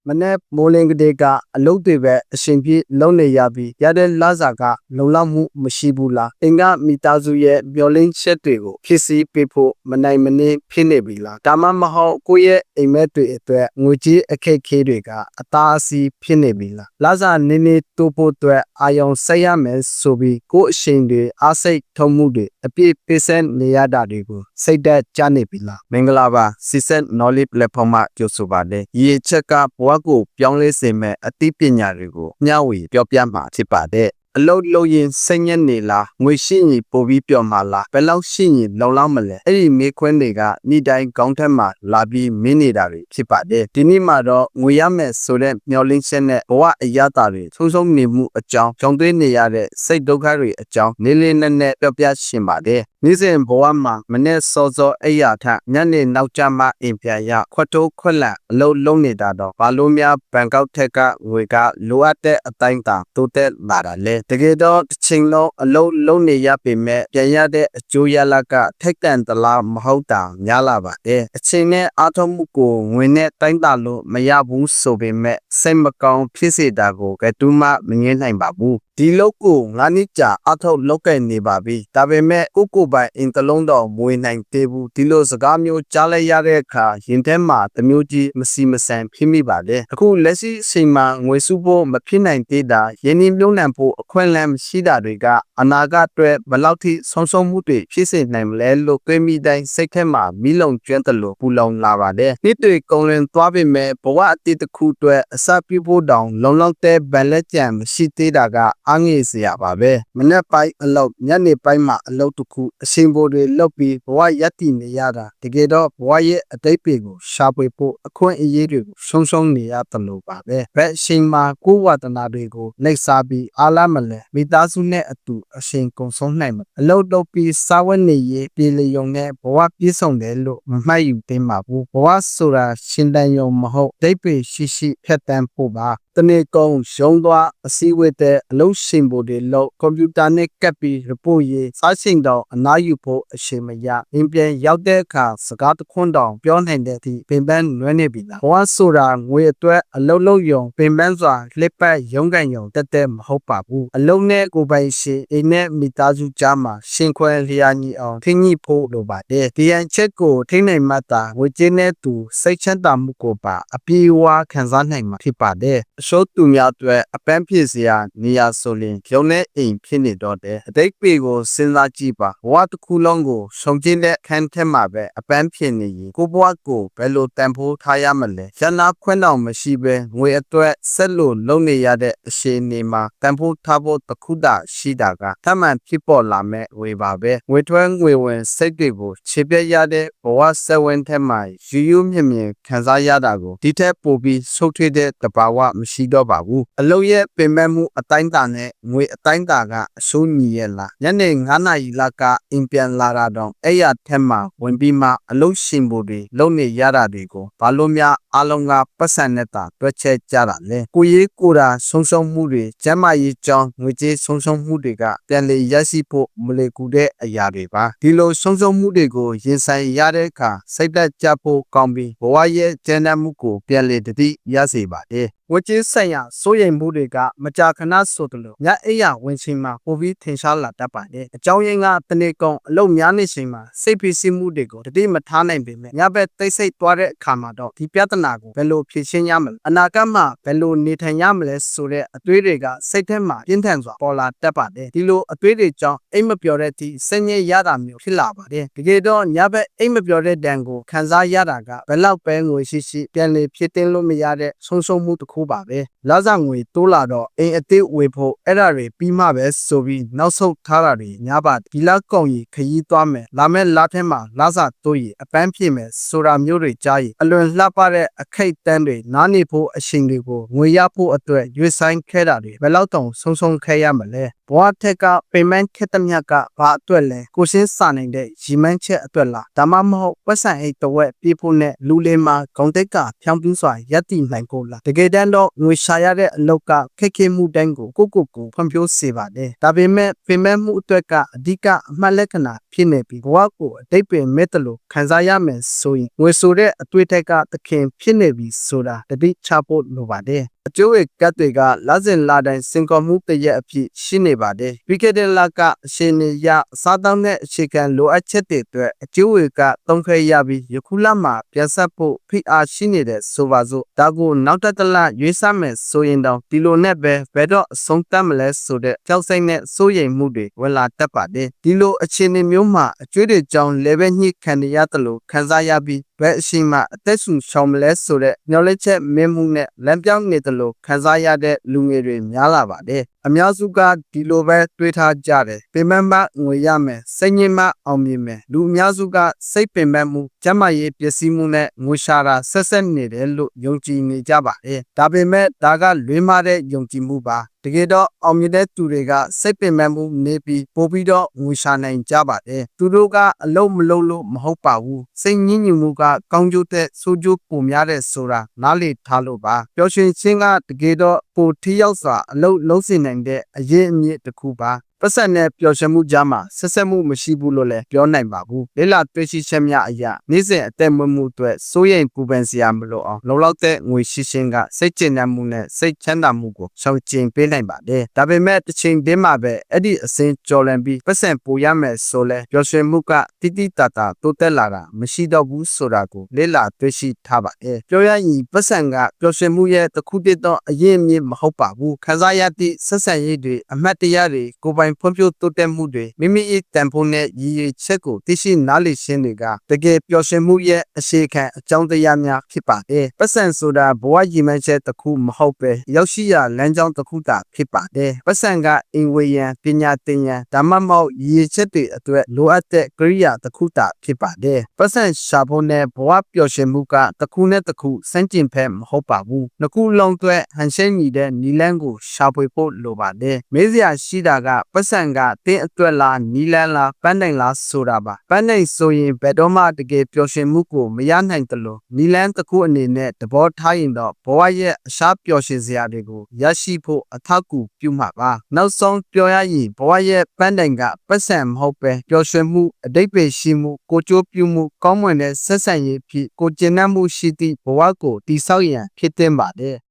မနေ့မိုးလင်းကလေးကအလုပ်တွေပဲအရှင်ပြေလုပ်နေရပြီးရတဲ့လစာကလုံလောက်မှုမရှိဘူးလားအင်ကမိသားစုရဲ့မျောလင်းချက်တွေကိုဖြည့်ဆည်းပေးဖို့မနိုင်မနှင်းဖြစ်နေပြီလားဒါမှမဟုတ်ကိုယ့်ရဲ့အိမ်မက်တွေအတွက်ငွေကြေးအခက်အခဲတွေကအသားအစီးဖြစ်နေပြီလားလစာနည်းနည်းတိုးဖို့အတွက်အာရုံစိုက်ရမယ်ဆိုပြီးကိုယ့်အရှင်တွေအားစိတ်ထုံမှုတွေအပြည့်ပေးဆက်နေရတာတွေကိုစိတ်သက်ကြနေပြီလားမင်္ဂလာပါစီဆက် knowledge platform မှာကြိုဆိုပါတယ်ရည်ချက်ကဘဝကိုပြောင်းလဲစေမဲ့အသိပညာတွေကိုမျှဝေပြောပြမှာဖြစ်ပါတယ်အလုပ်လုပ်ရင်စိတ်ညစ်နေလားငွေရှိရင်ပိုပြီးပျော်မှာလားဘယ်လောက်ရှိရင်လုံလောက်မလဲအဲ့ဒီမေးခွန်းတွေကနေ့တိုင်းခေါင်းထက်မှာလာပြီးမင်းနေတာတွေဖြစ်ပါတယ်ဒီနေ့မှာတော့ငွေရမယ်ဆိုတဲ့မျှော်လင့်ချက်နဲ့ဘဝအရသာတွေဆုံးနေမှုအကြောင်းကြောင်းသွင်းနေရတဲ့စိတ်ဒုက္ခတွေအကြောင်းလေးလေးနက်နက်ပြောပြရှင်ပါတယ်နေ့စဉ်ဘဝမှာမနေ့စောစောအိယာထညနေနောက်ကျမှအိမ်ပြန်ရခွတ်တိုးခွက်လန့်အလုပ်လုပ်နေတာတော့ဘာလို့များဘန်ကောက်ထက်ကငွေကလိုအပ်တဲ့အတိုင်းတာတိုးတက်လာတာလဲတကယ်တော့တစ်ချိန်လုံးအလုပ်လုပ်နေရပေမဲ့ပြန်ရတဲ့အကျိုးရလဒ်ကထိတ်တန့်သလားမဟုတ်တာများလာပါတယ်အချိန်နဲ့အားထုတ်မှုကိုငွေနဲ့တိုင်းတာလို့မရဘူးဆိုပေမဲ့စိတ်မကောင်းဖြစ်စေတာကိုဘယ်သူမှမငြင်းနိုင်ပါဘူးဒီလုပ်ကို9နှစ်ကြာအားထုတ်လုပ်ခဲ့နေပါပြီဒါပေမဲ့ကိုပိုင်အင်တလုံးတော့မွေနိုင်သေးဘူးဒီလိုစကားမျိုးကြားလိုက်ရတဲ့အခါရင်ထဲမှာတမျိုးကြီးမစီမဆန်ဖြစ်မိပါတယ်အခုလက်ရှိအချိန်မှာငွေစုဖို့မဖြစ်နိုင်သေးတာယင်းနှမြုံနှံဖို့အခွင့်အလမ်းမရှိတာတွေကအနာဂတ်အတွက်ဘယ်လောက်ထိဆုံးမှုတွေဖြစ်စေနိုင်မလဲလို့တွေးမိတိုင်းစိတ်ထဲမှာမိလုံကျွမ်းတယ်လို့ပူလောင်လာပါတယ်နေ့တွေကုန်လွင်သွားပေမဲ့ဘဝအတိတ်တစ်ခုအတွက်အစပြုဖို့တောင်လုံလောက်တဲ့ဗန်လက်ကြံမရှိသေးတာကအားငယ်စရာပါပဲမနေ့ပိုင်းအလုပ်ညနေပိုင်းမှာအလုပ်တစ်ခုအချိန်ပိုတွေလုပ်ပြီးဘဝရပ်တည်နေရတာတကယ်တော့ဘဝရဲ့အတိတ်တွေကိုရှာဖွေဖို့အခွင့်အရေးတွေကိုဆုံးနေရတယ်လို့ပါပဲဘယ်အချိန်မှာကိုယ်ဝါဒနာတွေကိုနှိပ်စားပြီးအားလာမလဲမိသားစုနဲ့အတူအချိန်ကုန်ဆုံးနိုင်မှာအလုပ်လုပ်ပြီးစားဝတ်နေရေးပြည်လျုံနဲ့ဘဝပြည့်စုံတယ်လို့မမှတ်ယူသင့်ပါဘူးဘဝဆိုတာရှင်တန်ယုံမဟုတ်အတိတ်ပဲရှိဖြတ်တန်းဖို့ပါတနေ့ကုန်ရုံးသွားအစည်းအဝေးတဲ့အလုပ်ရှင်ပိုတွေလို့ကွန်ပျူတာနဲ့ကပ်ပြီး report ရေးစားချိန်တော့အနားယူဖို့အချိန်မရအင်ပြန်ရောက်တဲ့အခါစကားတခွန်းတောင်ပြောနိုင်တဲ့အထိပင်ပန်းလွှဲနေပြီလားဘဝဆိုတာငွေအတွက်အလုပ်လုပ်ရုံပင်ပန်းစွာလှစ်ပတ်ရုံးကန်ရုံတက်မဟုတ်ပါဘူးအလုပ်နဲ့ကိုယ်ပိုင်ရှင်အိမ်နဲ့မိသားစုကြားမှာရှင်ခွဲလျာညီအောင်ထိညှိဖို့လိုပါတယ်ဒီအချက်ကိုထိနိုင်မှသာငွေကြေးနဲ့သူစိတ်ချမ်းသာမှုကိုပါအပြေးအဝခံစားနိုင်မှာဖြစ်ပါတယ်အစိုးသူများအတွက်အပန်းဖြေစရာနေရာဆိုရင်ရုံနဲ့အိမ်ဖြစ်နေတော့တယ်အတိတ်ပေကိုစဉ်းစားကြည့်ပါဘဝတစ်ခုလုံးကိုဆုံးကျင်းတဲ့ခန်းထဲမှာပဲအပန်းဖြေနေရင်ကိုဘဝကိုဘယ်လိုတန်ဖိုးထားရမလဲရနာခွင့်တော်မရှိပဲငွေအတွက်ဆက်လို့လုံနေရတဲ့အရှင်နေမှာတန်ဖိုးထားဖို့တခုတာရှိတာကထမှန်ဖြစ်ပေါ်လာမဲ့ဝေပါပဲငွေထွန်းငွေဝင်စိတ်တွေကိုခြေပြတ်ရတဲ့ဘဝဆက်ဝန်းထဲမှာယူမြင့်မြင့်ခံစားရတာကိုဒီထက်ပိုပြီးဆုတ်ထွေးတဲ့တဘာဝမရှိတော့ပါဘူးအလုံးရဲ့ပင်ပန်းမှုအတိုင်းတာနဲ့ငွေအတိုင်းတာကအစိုးညီရဲ့လားညနေ9 နာရီလောက်ကအင်ပြန်လာတာတော့အဲ့ရထက်မှဝင်ပြီးမှအလုံးရှင်ဖို့တွေလုံနေရတာတွေကိုဘာလို့များအလုံးကပတ်စံနဲ့တာတွက်ချက်ကြတာလဲကိုရေးကိုတာဆုံးမှုတွေကျမ်းမာရေးကြောင်းငွေကြေးဆုံးမှုတွေကပြန်လည်ရရှိဖို့မလွယ်ကူတဲ့အရာတွေပါဒီလိုဆုံးမှုတွေကိုရင်ဆိုင်ရတဲ့အခါစိတ်သက်ကြဖို့ကောင်းပြီးဘဝရဲ့ကျန်းမာမှုကိုပြန်လည်တည်ရစေပါတယ်ဝကြေးဆိုင်ရာစိုးရိမ်မှုတွေကမကြာခဏဆိုသလိုညအိယာဝင်ချိန်မှာပိုပြီးထင်ရှားလာတတ်ပါတယ်အကြောင်းရင်းကတနေ့ကုန်အလုပ်များနေချိန်မှာစိတ်ဖိစီးမှုတွေကိုတတိမထားနိုင်ပေမဲ့ညဘက်တိတ်ဆိတ်သွားတဲ့အခါမှာတော့ဒီပြဿနာကိုဘယ်လိုဖြေရှင်းရမလဲအနာဂတ်မှာဘယ်လိုနေထိုင်ရမလဲဆိုတဲ့အတွေးတွေကစိတ်ထဲမှာပြင်းထန်စွာပေါ်လာတတ်ပါတယ်ဒီလိုအတွေးတွေကြောင့်အိမ်မပျော်တဲ့အထိစိတ်ညစ်ရတာမျိုးဖြစ်လာပါတယ်တကယ်တော့ညဘက်အိမ်မပျော်တဲ့ဒဏ်ကိုခံစားရတာကဘယ်လောက်ပဲငွေရှိပြန်လည်ဖြစ်တင်လို့မရတဲ့ဆုံးမှုတစ်ခုပါပဲလစာငွေတိုးလာတော့အိမ်အသေးဝေဖို့အဲ့ဒါတွေပြီးမှပဲဆိုပြီးနောက်ဆုတ်ထားတာတွေညာပါဒီလကုန်ရီခရီးသွားမယ်လာမဲ့လထဲမှာလစာတိုးရီအပန်းဖြေမယ်ဆိုတာမျိုးတွေကြားရင်အလွန်လှပတဲ့အခက်တန်းတွေနားနေဖို့အချိန်တွေကိုငွေရဖို့အတွက်ရွေးဆိုင်ခဲ့တာတွေဘယ်လောက်တောင်ဆုံးခဲ့ရမလဲ ဘဝထက်ကပင်ပန်းခက်တဲ့မြတ်ကဘာအတွက်လဲကိုရှင်းစာနိုင်တဲ့ရီမန်းချက်အတွက်လားဒါမှမဟုတ်ပတ်စံအိတ်တဝက်ပြေးဖို့နဲ့လူလေးမှာဂုံတိတ်ကဖြောင်းပြူးစွာရပ်တည်နိုင်ဖို့လားတကယ်တမ်းတော့ငွေရှာရတဲ့အလောက်ကခက်ခဲမှုတိုင်းကိုကိုဖွံ့ဖြိုးစေပါတယ်ဒါပေမဲ့ပင်ပန်းမှုအတွက်ကအဓိကအမှတ်လက္ခဏာဖြစ်နေပြီးဘဝကိုအတိတ်ပင်မဲ့တလို့ခံစားရမယ်ဆိုရင်ငွေဆိုတဲ့အတွေ့အထိုက်ကသခင်ဖြစ်နေပြီဆိုတာတတိချဖို့လိုပါတယ်အကျိုးရဲ့ကတ်တွေကလစဉ်လတိုင်းစင်ကော်မှုတရက်အဖြစ်ရှိနေပါတယ်ပြီးခဲ့တဲ့လကအရှင်နေရစားတောင်းတဲ့အခြေခံလိုအပ်ချက်တွေအတွက်အကျိုးတွေကသုံးခဲရပြီးယခုလမှာပြန်ဆက်ဖို့ဖိအားရှိနေတဲ့ဆိုပါစို့ဒါကိုနောက်တစ်တလရွေးစားမယ်ဆိုရင်တော့ဒီလိုနဲ့ပဲဘယ်တော့အဆုံးသတ်မလဲဆိုတဲ့ကြောက်စိတ်နဲ့စိုးရိမ်မှုတွေဝင်လာတတ်ပါတယ်ဒီလိုအခြေအနေမျိုးမှာအကျွေးတွေကြောင့်လေဘဲညှိခံရရတယ်လို့ခံစားရပြီးဘယ်အရှိမှအသက်ရှူရှောင်မလဲဆိုတဲ့ညှော်လက်ချက်မင်းမှုနဲ့လမ်းပြောင်းနေတယ်လို့ခံစားရတဲ့လူငယ်တွေများလာပါတယ်အများစုကဒီလိုပဲတွေးထားကြတယ်ပင်ပန်းမငွေရမယ်စိတ်ညစ်မအောင်မြင်မယ်လူအများစုကစိတ်ပင်ပန်းမှုကျန်းမာရေးပျက်စီးမှုနဲ့ငွေရှာတာဆက်နေတယ်လို့ယုံကြည်နေကြပါတယ်ဒါပေမဲ့ဒါကလွဲမှားတဲ့ယုံကြည်မှုပါတကယ်တော့အောင်မြင်တဲ့သူတွေကစိတ်ပင်ပန်းမှုနေပြီးပို့ပြီးတော့ငွေရှာနိုင်ကြပါတယ်သူတို့ကအလုံးမလုံးလို့မဟုတ်ပါဘူးစိတ်ညစ်ညူမှုကကောင်းကျိုးတဲ့ဆိုးကျိုးပုံများတဲ့ဆိုတာနားလေထားလို့ပါပျော်ရွှင်ခြင်းကတကယ်တော့ပိုထိရောက်စွာအလုံးစင်နိုင်တဲ့အရေးအမြစ်တစ်ခုပါပတ်စံနဲ့ပျော်ရွှင်မှုကြားမှာဆက်ဆက်မှုမရှိဘူးလို့လည်းပြောနိုင်ပါဘူးလေလာတွေ့ရှိချက်များအရနေ့စဉ်အသက်မွေးမှုအတွက်စိုးရိမ်ပူပန်စရာမလိုအောင်လုံလောက်တဲ့ငွေရှိခြင်းကစိတ်ကျဉ်းမှုနဲ့စိတ်ချမ်းသာမှုကိုရှောင်ကျဉ်ပေးနိုင်ပါတယ်ဒါပေမဲ့တစ်ချိန်တည်းမှာပဲအဲ့ဒီအစဉ်ကြော်လန့်ပြီးပတ်စံပိုရမယ်ဆိုလဲပျော်ရွှင်မှုကတိတိတတာတိုးတက်လာတာမရှိတော့ဘူးဆိုတာကိုလေလာတွေ့ရှိထားပါတယ်ပြောရရင်ပတ်စံကပျော်ရွှင်မှုရဲ့တစ်ခုတည်းသောအရင်အမြစ်မဟုတ်ပါဘူးခံစားရသည့်ဆက်ဆံရေးတွေအမှတ်တရတွေကိုယ်ပိုင်ဖွံ့ဖြိုးတိုးတက်မှုတွေမိမိ၏တန်ဖိုးနဲ့ရည်ရွယ်ချက်ကိုသိရှိနားလည်ခြင်းတွေကတကယ်ပျော်ရွှင်မှုရဲ့အရှိခံအကြောင်းတရားများဖြစ်ပါတယ်ပတ်စံဆိုတာဘဝရည်မှန်းချက်တစ်ခုမဟုတ်ပဲရောက်ရှိရာလမ်းကြောင်းတစ်ခုသာဖြစ်ပါတယ်ပတ်စံကအင်ဝေယံပညာသင်ယံဒါမှမဟုတ်ရည်ရွယ်ချက်တွေအတွက်လိုအပ်တဲ့ကိရိယာတစ်ခုသာဖြစ်ပါတယ်ပတ်စံရှာဖို့နဲ့ဘဝပျော်ရွှင်မှုကတစ်ခုနဲ့တစ်ခုစန့်ကျင်ဖက်မဟုတ်ပါဘူးနှစ်ခုလုံးအတွက်ဟန်ရှင်းညီတဲ့နီလန်းကိုရှာဖွေဖို့လိုပါတယ်မေးစရာရှိတာကပတ်စံကတင်းအတွက်လားနီလန်းလားပန်းနိုင်လားဆိုတာပါပန်းနိုင်ဆိုရင်ဘယ်တော့မှတကယ်ပျော်ရွှင်မှုကိုမရနိုင်တယ်လို့နီလန်းတစ်ခုအနေနဲ့သဘောထားရင်တော့ဘဝရဲ့အရှားပျော်ရွှင်စရာတွေကိုရရှိဖို့အထောက်အကူပြုမှာပါနောက်ဆုံးပြောရရင်ဘဝရဲ့ပန်းနိုင်ကပတ်စံမဟုတ်ပဲပျော်ရွှင်မှုအတိတ်ပဲရှိမှုကိုကြိုးပြုမှုကောင်းမွန်တဲ့ဆက်ဆံရေးဖြစ်ကိုကျဉ်းနှံ့မှုရှိသည့်ဘဝကိုတည်ဆောက်ရန်ဖြစ်တင်ပါတယ်